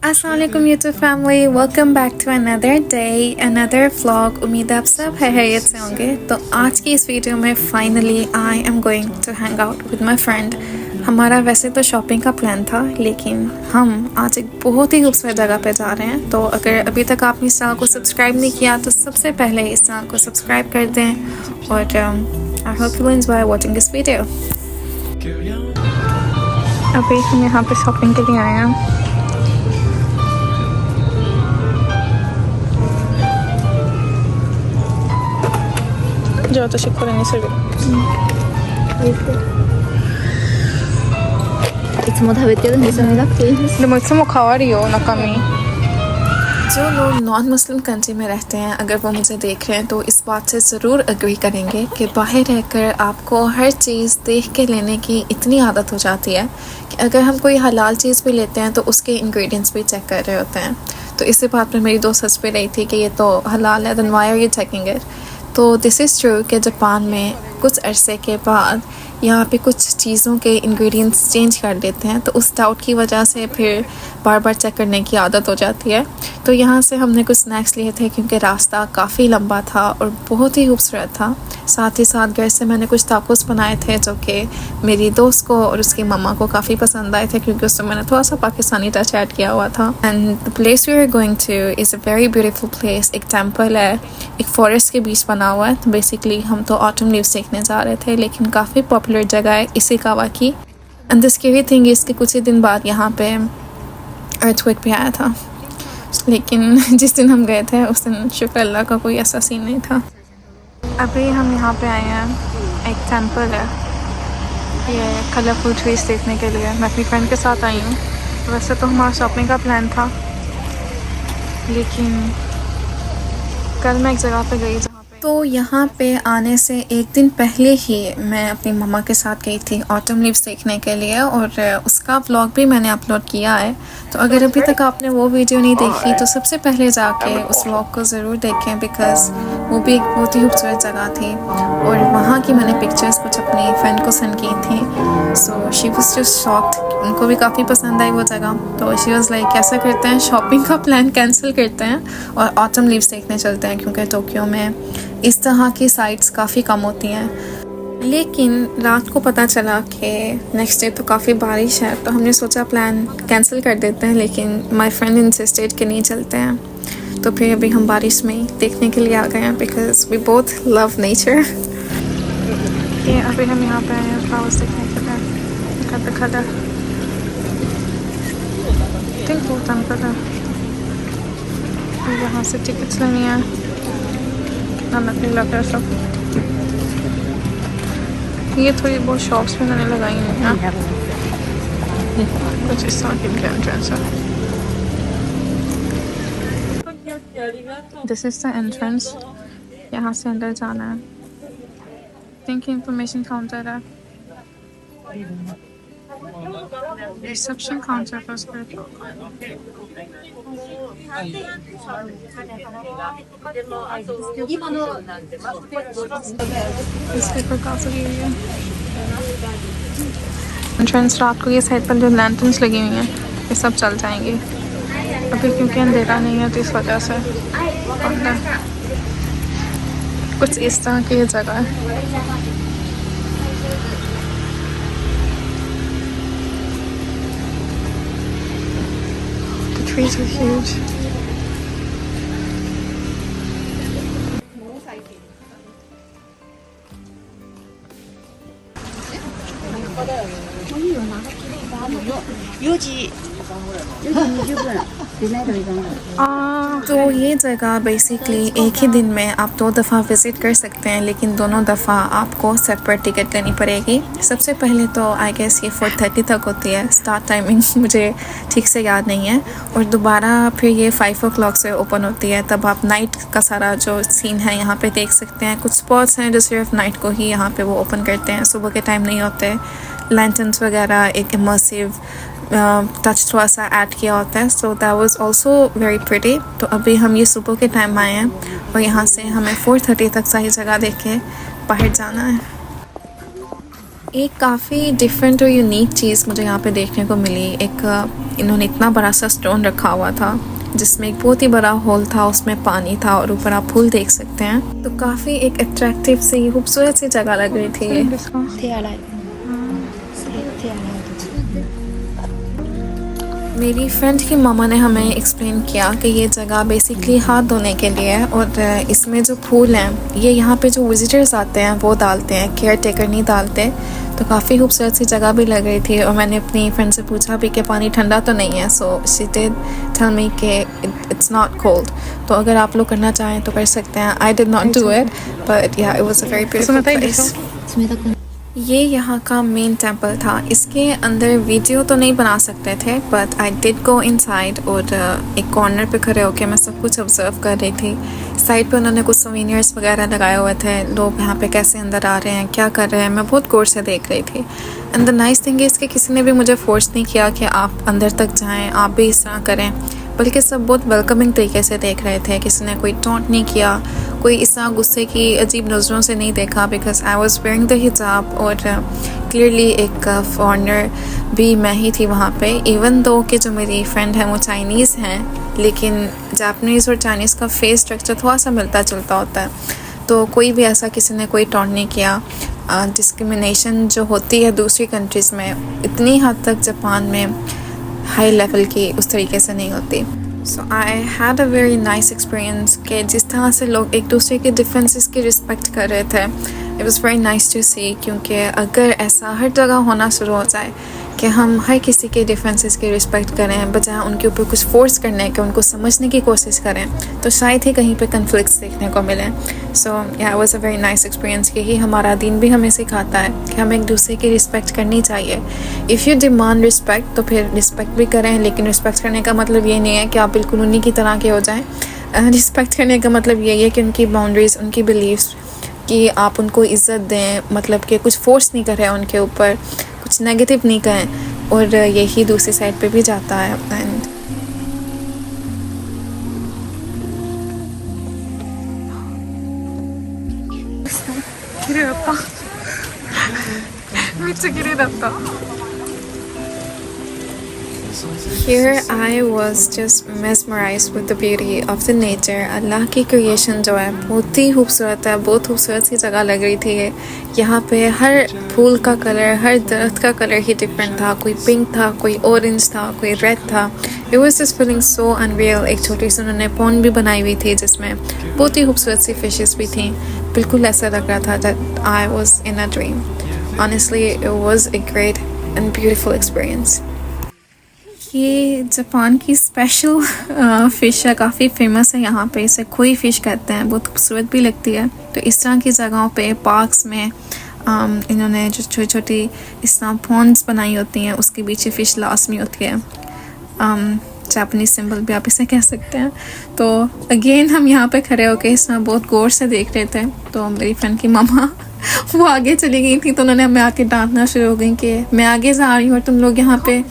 अस्सलाम वालेकुम YouTube family, welcome back to another day another vlog. उम्मीद है आप सब खैरियत से होंगे। तो आज की इस वीडियो में finally I am going to hang out with my friend. हमारा वैसे तो शॉपिंग का प्लान था, लेकिन हम आज एक बहुत ही खूबसूरत जगह पे जा रहे हैं। तो अगर अभी तक आपने इस चैनल को सब्सक्राइब नहीं किया तो सबसे पहले इस चैनल को सब्सक्राइब कर दें। और I hope you enjoy watching this video. अभी हम यहाँ पे शॉपिंग के लिए आए हैं। जो तो शुक्र है सर いつも食べてるんですよね、なくていいです。でもいつも変わるよ中身। जो लोग नॉन मुस्लिम कंट्री में रहते हैं, अगर वो मुझे देख रहे हैं तो इस बात से ज़रूर एग्री करेंगे कि बाहर रहकर आपको हर चीज़ देख के लेने की इतनी आदत हो जाती है कि अगर हम कोई हलाल चीज़ भी लेते हैं तो उसके इंग्रेडिएंट्स भी चेक कर रहे होते हैं। तो इसी बात पर मेरी दोस्त हंस भी रही थी कि ये तो हलाल है, then why are you checking it. तो दिस इज़ ट्रू कि जापान में कुछ अरसे के बाद यहाँ पे कुछ चीज़ों के इंग्रेडिएंट्स चेंज कर देते हैं, तो उस डाउट की वजह से फिर बार बार चेक करने की आदत हो जाती है। तो यहाँ से हमने कुछ स्नैक्स लिए थे क्योंकि रास्ता काफ़ी लंबा था और बहुत ही खूबसूरत था। साथ ही साथ घर से मैंने कुछ टाकोस बनाए थे जो कि मेरी दोस्त को और उसकी मम्मा को काफ़ी पसंद आए थे क्योंकि उसमें मैंने थोड़ा सा पाकिस्तानी टच ऐड किया हुआ था। And the place we are going to is a very beautiful place. एक टेम्पल है, एक फॉरेस्ट के बीच बना हुआ है। तो बेसिकली हम तो ऑटम लीव्स देखने जा रहे थे, लेकिन काफ़ी पॉपुलर जगह है इशिकावा की। And the scary thing is कि कुछ ही दिन बाद यहाँ पे अर्थक्वेक भी आया था, लेकिन जिस दिन हम गए थे उस दिन शुक्र अल्लाह का कोई ऐसा सीन नहीं था। अभी हम यहाँ पे आए हैं, एक टेंपल है, ये कलरफुल ट्रीज देखने के लिए। मैं अपनी फ्रेंड के साथ आई हूँ। वैसे तो हमारा शॉपिंग का प्लान था, लेकिन कल मैं एक जगह पे गई तो यहाँ पे आने से एक दिन पहले ही मैं अपनी मम्मा के साथ गई थी ऑटम लीव्स देखने के लिए, और उसका व्लॉग भी मैंने अपलोड किया है। तो अगर अभी तक आपने वो वीडियो नहीं देखी तो सबसे पहले जाके उस व्लॉग को ज़रूर देखें, बिकॉज़ वो भी एक बहुत ही खूबसूरत जगह थी। और वहाँ की मैंने पिक्चर्स कुछ अपनी फ्रेंड को सेंड की थी। So she was just shocked, उनको भी काफ़ी पसंद आई वो जगह। तो शी वाज लाइक कैसा करते हैं, शॉपिंग का प्लान कैंसिल करते हैं और ऑटम लीव्स देखने चलते हैं, क्योंकि टोक्यो में इस तरह की साइट्स काफ़ी कम होती हैं। लेकिन रात को पता चला कि नेक्स्ट डे तो काफ़ी बारिश है, तो हमने सोचा प्लान कैंसिल कर देते हैं, लेकिन माय फ्रेंड इंसिस्टेड कि नहीं चलते हैं। तो फिर अभी हम बारिश में देखने के लिए आ गए हैं, because we both love nature. ये अभी हम यहाँ पे आए हैं फ्लावर्स देखने के लिए। खड़ा थिंक वो टेम्पल है, यहाँ से टिकट्स लेनी है। लग रहा सब ये थोड़ी बहुत शॉप्स में मैंने लगाई हैं कुछ इस तरह की एंट्रेंस है। दिस इज द एंट्रेंस, यहाँ से अंदर जाना है। थिंक इंफॉर्मेशन काउंटर है, रिसेप्शन काउंटर पर उसके एंट्रेंस रात को ये साइड पर जो लैंटर्न्स लगी हुई हैं ये सब चल जाएंगे अभी, क्योंकि अंधेरा नहीं है तो इस वजह से कुछ इस तरह की जगह है। Trees are huge. तो ये जगह बेसिकली एक ही दिन में आप 2 दफ़ा विज़िट कर सकते हैं, लेकिन दोनों दफ़ा आपको सेपरेट टिकट लेनी पड़ेगी। सबसे पहले तो आई गेस ये 4:30 तक होती है, स्टार्ट टाइमिंग मुझे ठीक से याद नहीं है। और दोबारा फिर ये 5 o'clock से ओपन होती है, तब आप नाइट का सारा जो सीन है यहाँ पे देख सकते हैं। कुछ स्पॉट्स हैं जो सिर्फ नाइट को ही यहाँ पे वो ओपन करते हैं, सुबह के टाइम नहीं होते। लैंटर्न्स वगैरह एक इमर्सिव टच थोड़ा सा ऐड किया होता है, so that was also very pretty. तो अभी हम ये सुबह के टाइम आए हैं और यहाँ से हमें 4:30 तक सही जगह देख के बाहर जाना है। एक काफ़ी डिफरेंट और यूनिक चीज़ मुझे यहाँ पे देखने को मिली। एक इन्होंने इतना बड़ा सा स्टोन रखा हुआ था जिसमें एक बहुत ही बड़ा होल था, उसमें पानी था और ऊपर आप फूल देख सकते हैं। तो काफ़ी एक अट्रैक्टिव सी खूबसूरत सी जगह लग रही थी ये। मेरी फ्रेंड की मामा ने हमें एक्सप्लेन किया कि ये जगह बेसिकली हाथ धोने के लिए है और इसमें जो फूल हैं ये यहाँ पे जो विज़िटर्स आते हैं वो डालते हैं, केयर टेकर नहीं डालते। तो काफ़ी खूबसूरत सी जगह भी लग रही थी और मैंने अपनी फ्रेंड से पूछा भी कि पानी ठंडा तो नहीं है। So she did tell me कि इट्स नॉट कोल्ड। तो अगर आप लोग करना चाहें तो कर सकते हैं। I did not do it but yeah it was a very beautiful place. ये यहाँ का मेन टेंपल था। इसके अंदर वीडियो तो नहीं बना सकते थे but I did go inside और एक कॉर्नर पे खड़े होकर मैं सब कुछ ऑब्जर्व कर रही थी। साइड पे उन्होंने कुछ सोवेनियर्स वगैरह लगाए हुए थे, लोग यहाँ पे कैसे अंदर आ रहे हैं, क्या कर रहे हैं, मैं बहुत गौर से देख रही थी। And the nice thing is कि किसी ने भी मुझे फोर्स नहीं किया कि आप अंदर तक जाएँ, आप भी इस तरह करें, बल्कि सब बहुत वेलकमिंग तरीके से देख रहे थे। किसी ने कोई टॉन्ट नहीं किया, कोई इस तरह गुस्से की अजीब नज़रों से नहीं देखा because I was wearing the हिजाब और क्लियरली एक फॉरेनर भी मैं ही थी वहाँ पे। इवन दो कि जो मेरी फ्रेंड है वो चाइनीज़ हैं, लेकिन जापानीज़ और चाइनीज़ का फेस स्ट्रक्चर थोड़ा सा मिलता जुलता होता है। तो कोई भी ऐसा किसी ने कोई टॉन्ट नहीं किया। डिस्क्रिमिनेशन जो होती है दूसरी कंट्रीज़ में इतनी हद तक जापान में हाई लेवल की उस तरीके से नहीं होती। So I had a very nice experience कि जिस तरह से लोग एक दूसरे के डिफरेंसेस की रिस्पेक्ट कर रहे थे, it was very nice to see. क्योंकि अगर ऐसा हर जगह होना शुरू हो जाए कि हम हर किसी के डिफरेंसेस की रिस्पेक्ट करें बजाय उनके ऊपर कुछ फोर्स करने के, उनको समझने की कोशिश करें, तो शायद ही कहीं पे कन्फ्लिक्ट्स देखने को मिले। सो या it was a very nice experience कि हमारा दीन भी हमें सिखाता है कि हमें एक दूसरे की रिस्पेक्ट करनी चाहिए। इफ़ यू डिमांड रिस्पेक्ट तो फिर रिस्पेक्ट भी करें, लेकिन रिस्पेक्ट करने का मतलब ये नहीं है कि आप बिल्कुल उन्हीं की तरह के हो जाएँ। रिस्पेक्ट करने का मतलब यही है कि उनकी बाउंड्रीज़, उनकी बिलीव्स कि आप उनको इज़्ज़त दें, मतलब कि कुछ फोर्स नहीं करें उनके ऊपर, कुछ नेगेटिव नहीं कहें। और यही दूसरी साइड पे भी जाता है। And Here I was just mesmerized with the beauty of the nature। अल्लाह की क्रिएशन जो है बहुत ही खूबसूरत है, बहुत खूबसूरत सी जगह लग रही थी ये। यहाँ पे हर फूल का कलर, हर दरख्त का कलर ही डिफरेंट था। कोई पिंक था, कोई ऑरेंज था, कोई रेड था। It was just feeling so unreal। एक छोटी सी उन्होंने पॉन्ड भी बनाई हुई थी जिसमें बहुत ही खूबसूरत सी फिशेस भी थी। बिल्कुल ऐसा लग रहा था that I was in a dream। Honestly, it was a great and beautiful experience। ये जापान की स्पेशल फ़िश है, काफ़ी फेमस है यहाँ पे। इसे खोई फ़िश कहते हैं, बहुत खूबसूरत भी लगती है। तो इस तरह की जगहों पे, पार्क्स में इन्होंने जो छोटी छोटी इस तरह पॉन्ड्स बनाई होती हैं, उसके पीछे फ़िश लाजमी होती है। जापानीज सिंबल भी आप इसे कह सकते हैं। तो अगेन हम यहाँ पे खड़े होकर इस तरह बहुत गौर से देख रहे थे। तो मेरी फ्रेंड की मामा वो आगे चली गई थी, तो उन्होंने हमें आके डांटना शुरू हो गई कि मैं आगे जा रही हूँ और तुम लोग यहाँ पे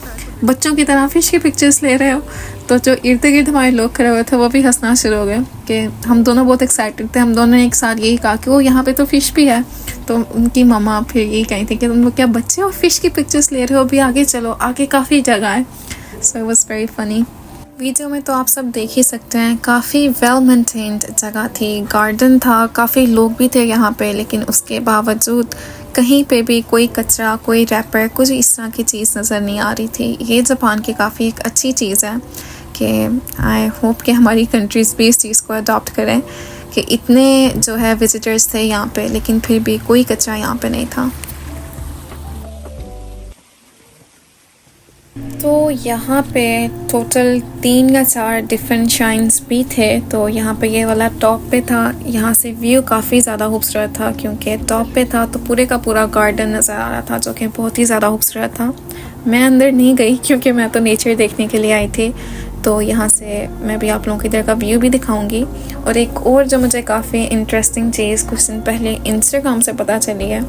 बच्चों की तरह फ़िश की पिक्चर्स ले रहे हो। तो जो इर्द गिर्द हमारे लोग खड़े हुए थे वो भी हंसना शुरू हो गए कि हम दोनों बहुत एक्साइटेड थे। हम दोनों ने एक साथ यही कहा कि वो यहाँ पे तो फ़िश भी है। तो उनकी मम्मा फिर यही कही थी कि तुम लोग क्या बच्चे हो, फ़िश की पिक्चर्स ले रहे हो, भी आगे चलो, आगे काफ़ी जगह है। So it was very funny. Video में तो आप सब देख ही सकते हैं, काफ़ी वेल मेंटेन्ड जगह थी, गार्डन था, काफ़ी लोग भी थे यहाँ पे, लेकिन उसके बावजूद कहीं पे भी कोई कचरा, कोई रैपर, कुछ इस तरह की चीज़ नज़र नहीं आ रही थी। ये जापान की काफ़ी एक अच्छी चीज़ है कि आई होप कि हमारी कंट्रीज़ भी इस चीज़ को अडॉप्ट करें कि इतने जो है विज़िटर्स थे यहाँ पे, लेकिन फिर भी कोई कचरा यहाँ पे नहीं था। तो यहाँ पे टोटल 3 या 4 डिफरेंट शाइन्स भी थे। तो यहाँ पे ये वाला टॉप पे था। यहाँ से व्यू काफ़ी ज़्यादा खूबसूरत था क्योंकि टॉप पे था तो पूरे का पूरा गार्डन नज़र आ रहा था, जो कि बहुत ही ज़्यादा खूबसूरत था। मैं अंदर नहीं गई क्योंकि मैं तो नेचर देखने के लिए आई थी। तो यहाँ से मैं भी आप लोगों की इधर का व्यू भी दिखाऊंगी। और एक और जो मुझे काफ़ी इंटरेस्टिंग चीज़ कुछ दिन पहले इंस्टाग्राम से पता चली है,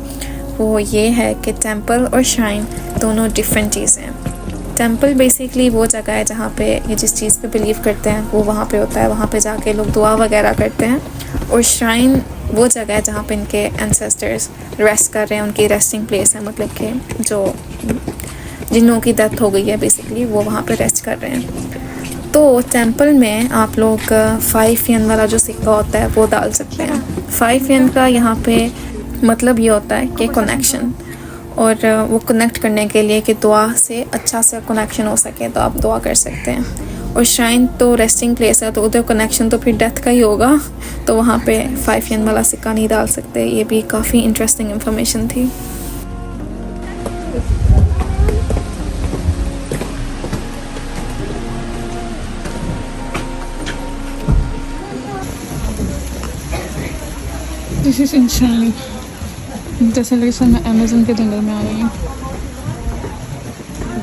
वो ये है कि टेंपल और शाइन दोनों डिफरेंट चीज़ें हैं। टेंपल बेसिकली वो जगह है जहाँ पे ये जिस चीज़ पे बिलीव करते हैं वो वहाँ पे होता है, वहाँ पे जाके लोग दुआ वगैरह करते हैं। और श्राइन वो जगह है जहाँ पे इनके एंसेस्टर्स रेस्ट कर रहे हैं, उनकी रेस्टिंग प्लेस है, मतलब कि जो जिन्हों की डेथ हो गई है बेसिकली वो वहाँ पे रेस्ट कर रहे हैं। तो टेंपल में आप लोग 5 यन वाला जो सिक्का होता है वो डाल सकते हैं। 5 यन का यहाँ पे मतलब ये होता है कि कनेक्शन, और वो कनेक्ट करने के लिए कि दुआ से अच्छा से कनेक्शन हो सके तो आप दुआ कर सकते हैं। और श्राइन तो रेस्टिंग प्लेस है तो उधर कनेक्शन तो फिर डेथ का ही होगा, तो वहाँ पे 5 यन वाला सिक्का नहीं डाल सकते। ये भी काफ़ी इंटरेस्टिंग इंफॉर्मेशन थी। दिस इज इंशानी, जैसे लगे मैं अमेज़न के जंगल में आ रही हूँ।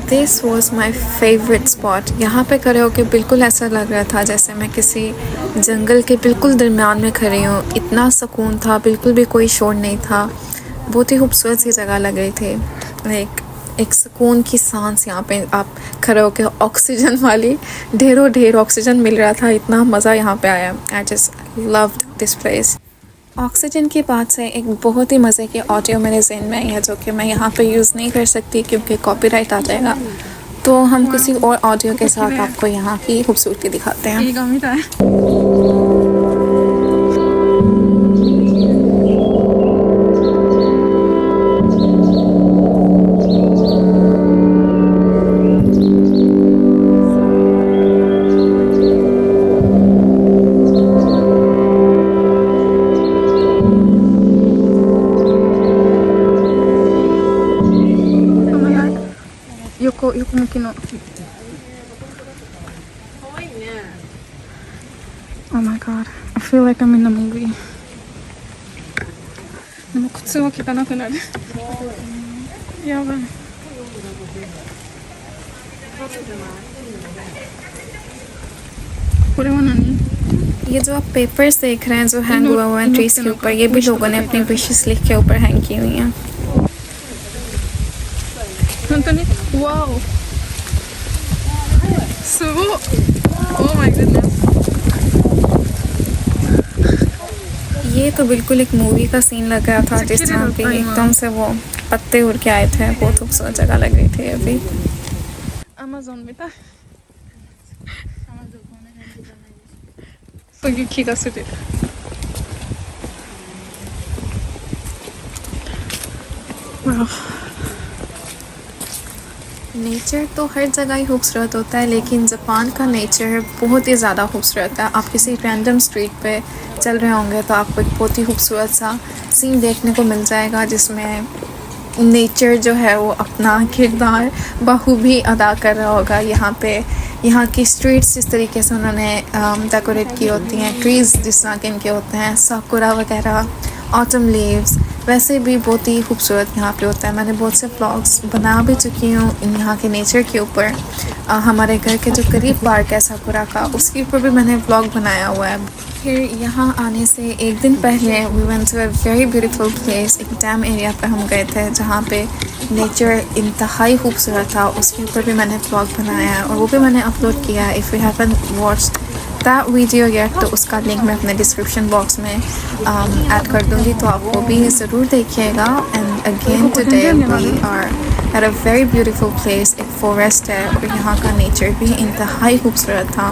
This was my favourite spot. यहाँ पे खड़े होकर बिल्कुल ऐसा लग रहा था जैसे मैं किसी जंगल के बिल्कुल दरमियान में खड़ी हूँ। इतना सुकून था, बिल्कुल भी कोई शोर नहीं था। बहुत ही खूबसूरत सी जगह लग रही थी। एक सुकून की सांस यहाँ पे आप खड़े होकर, ऑक्सीजन वाली ढेर ऑक्सीजन मिल रहा था। इतना मज़ा यहाँ पे आया। I just loved this place. Oxygen की बात से एक बहुत ही मज़े की ऑडियो मेरे ज़हन में आई है जो कि मैं यहाँ पे यूज़ नहीं कर सकती क्योंकि कॉपीराइट आ जाएगा। तो हम किसी और ऑडियो के साथ आपको यहाँ की खूबसूरती दिखाते हैं। Yoko Muki no. Oh my god, I feel like I'm in a movie. でも靴は汚くなる。やばい。これは何? ये जो आप पेपर्स देख रहे हैं जो हैंग हुआ हुआ है ट्रीज के ऊपर, ये भी लोगों ने अपनी विशेस लिख के ऊपर हैंग की हुई हैं। 本当に? वाओ, すごっ। Oh my goodness. ये तो बिल्कुल एक मूवी का सीन लग रहा था जिस तरह पे एकदम से वो पत्ते उड़ के आए थे। बहुत खूबसूरत जगह लग रही थी अभी। Amazon みたい。そういう気がする。Wow. नेचर तो हर जगह ही खूबसूरत होता है, लेकिन जापान का नेचर बहुत ही ज़्यादा खूबसूरत है। आप किसी रैंडम स्ट्रीट पे चल रहे होंगे तो आपको एक बहुत ही खूबसूरत सा सीन देखने को मिल जाएगा जिसमें नेचर जो है वो अपना किरदार बखूबी अदा कर रहा होगा। यहाँ की स्ट्रीट्स जिस तरीके से उन्होंने डेकोरेट की होती हैं, ट्रीज़ जिस तरह के इनके होते हैं, साकुरा वगैरह, ऑटम लीव्स, वैसे भी बहुत ही खूबसूरत यहाँ पे होता है। मैंने बहुत से व्लॉग्स बना भी चुकी हूँ यहाँ के नेचर के ऊपर। हमारे घर के जो करीब पार्क है साकुरा का, उसके ऊपर भी मैंने व्लॉग बनाया हुआ है। फिर यहाँ आने से एक दिन पहले we went to a very beautiful place. एक डैम एरिया पे हम गए थे जहाँ पे नेचर इंतहाई खूबसूरत था। उसके ऊपर भी मैंने व्लॉग बनाया है और वो भी मैंने अपलोड किया है। If you haven't watched that video yet तो उसका लिंक मैं अपने डिस्क्रिप्शन बॉक्स में ऐड कर दूँगी, तो आप वो भी ज़रूर देखिएगा। And again today we are at a very beautiful place. एक फॉरेस्ट है और यहाँ का नेचर भी इंतहाई खूबसूरत था।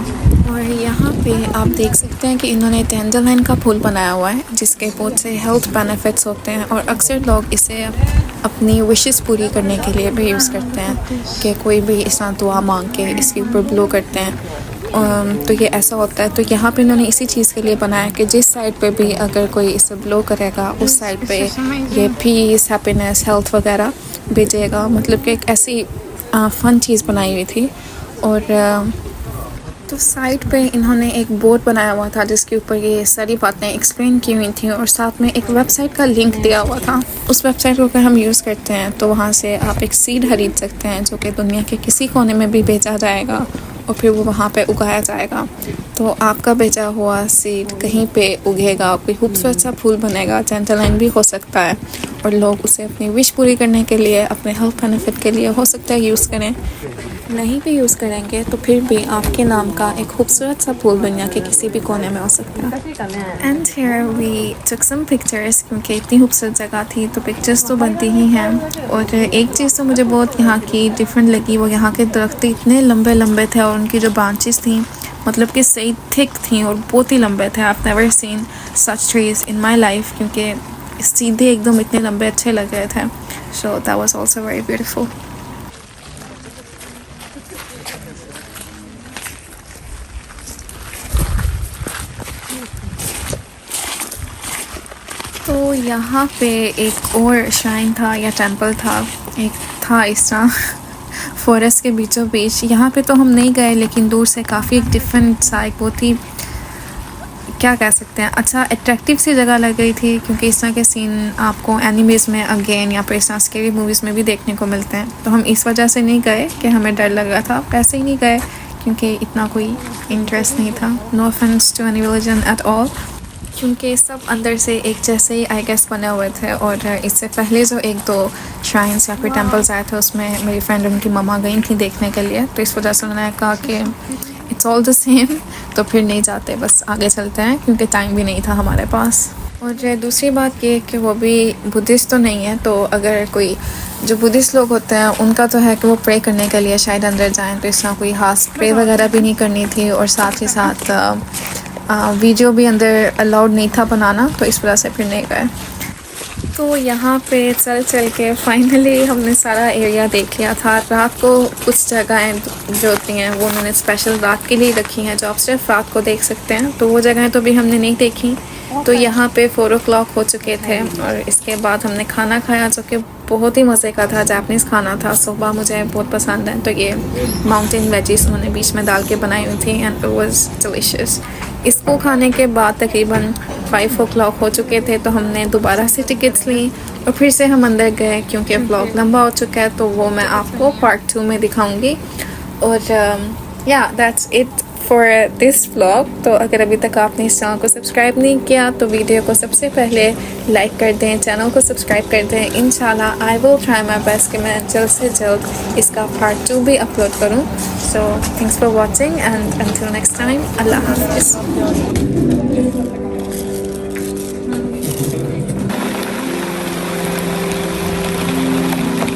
और यहाँ पे आप देख सकते हैं कि इन्होंने टेंडरलाइन का फूल बनाया हुआ है जिसके बहुत से हेल्थ बेनिफिट्स होते हैं और अक्सर लोग इसे अपनी विशेस पूरी करने के लिए भी यूज़ करते हैं कि कोई भी इस तरह दुआ मांग के इसके ऊपर ब्लो करते हैं। तो ये ऐसा होता है। तो यहाँ पे इन्होंने इसी चीज़ के लिए बनाया कि जिस साइड पे भी अगर कोई इसे ब्लो करेगा उस साइड पे ये पीस, हैप्पीनेस, हेल्थ वगैरह भेजेगा। मतलब कि एक ऐसी फ़न चीज़ बनाई हुई थी। और तो साइड पे इन्होंने एक बोर्ड बनाया हुआ था जिसके ऊपर ये सारी बातें एक्सप्लेन की हुई थी और साथ में एक वेबसाइट का लिंक दिया हुआ था। उस वेबसाइट को अगर हम यूज़ करते हैं तो वहाँ से आप एक सीड खरीद सकते हैं जो कि दुनिया के किसी कोने में भी बेचा जाएगा और फिर वो वहाँ पे उगाया जाएगा। तो आपका बेचा हुआ सीड कहीं पे उगेगा, कोई खूबसूरत सा फूल बनेगा, टेंडरलाइन भी हो सकता है और लोग उसे अपनी विश पूरी करने के लिए, अपने हेल्थ बेनिफिट के लिए हो सकता है यूज़ करें। नहीं भी यूज़ करेंगे तो फिर भी आपके नाम का एक खूबसूरत सा फूल दुनिया के किसी भी कोने में हो सकता है। And here we took some pictures, क्योंकि इतनी खूबसूरत जगह थी तो पिक्चर्स तो बनती ही हैं। और एक चीज़ तो मुझे बहुत यहाँ की डिफरेंट लगी, वो यहाँ के दरख्त इतने लंबे लंबे थे और उनकी जो ब्रांचेस थी मतलब कि सही थिक थी और बहुत ही लंबे थे। I have never seen such trees in my life, क्योंकि सीधे एकदम इतने लंबे अच्छे लग रहे थे। So that was also very beautiful. तो यहाँ पे एक और श्राइन था या टेंपल था, एक था इस तरह फॉरेस्ट के बीचों बीच। यहाँ पे तो हम नहीं गए, लेकिन दूर से काफ़ी एक डिफरेंट सा एक बहुत ही क्या कह सकते हैं अच्छा अट्रैक्टिव सी जगह लग रही थी, क्योंकि इस तरह के सीन आपको एनिमेज़ में अगेन या फिर इस तरह स्कैरी मूवीज़ में भी देखने को मिलते हैं। तो हम इस वजह से नहीं गए कि हमें डर लग रहा था, वैसे ही नहीं गए क्योंकि इतना कोई इंटरेस्ट नहीं था। No offence to any religion at all, क्योंकि सब अंदर से एक जैसे ही आई गेस बने हुए थे। और इससे पहले जो एक दो श्राइन्स या फिर टेम्पल्स आए थे उसमें मेरी फ्रेंड उनकी मम्मा गई थी देखने के लिए, तो इस वजह से उन्होंने कहा कि इट्स ऑल द सेम, तो फिर नहीं जाते, बस आगे चलते हैं, क्योंकि टाइम भी नहीं था हमारे पास। और दूसरी बात ये कि वो भी बुद्धिस्ट तो नहीं है, तो अगर कोई जो बुद्धिस्ट लोग होते हैं उनका तो है कि वो प्रे करने के लिए शायद अंदर जाएं, तो इस तरह कोई खास प्रे वगैरह भी नहीं करनी थी। और साथ ही साथ वीडियो भी अंदर अलाउड नहीं था बनाना, तो इस वजह से फिर नहीं गए। तो यहाँ पे चल चल के फाइनली हमने सारा एरिया देख लिया था। रात को कुछ जगहें जो होती हैं वो उन्होंने स्पेशल रात के लिए रखी हैं, जो आप सिर्फ रात को देख सकते हैं, तो वो जगहें तो भी हमने नहीं देखी। तो यहाँ पे 4 o'clock हो चुके थे और इसके बाद हमने खाना खाया, जो कि बहुत ही मज़े का था, जापानीज़ खाना था। सुबह मुझे बहुत पसंद है, तो ये माउंटेन वेजीज उन्होंने बीच में डाल के बनाई हुई थी एंड इट वाज डिलीशियस। इसको खाने के बाद तकरीबन 5 o'clock हो चुके थे, तो हमने दोबारा से टिकट्स ली और फिर से हम अंदर गए, क्योंकि व्लॉग लंबा हो चुका है, तो वो मैं आपको पार्ट 2 में दिखाऊंगी। और या that's it for this vlog. तो अगर अभी तक आपने इस चैनल को सब्सक्राइब नहीं किया तो वीडियो को सबसे पहले लाइक कर दें, चैनल को सब्सक्राइब कर दें। इंशाल्लाह I will try my best कि मैं जल्द से जल्द इसका पार्ट 2 भी अपलोड करूं। So thanks for watching and until next time, अल्लाह हाफिज़।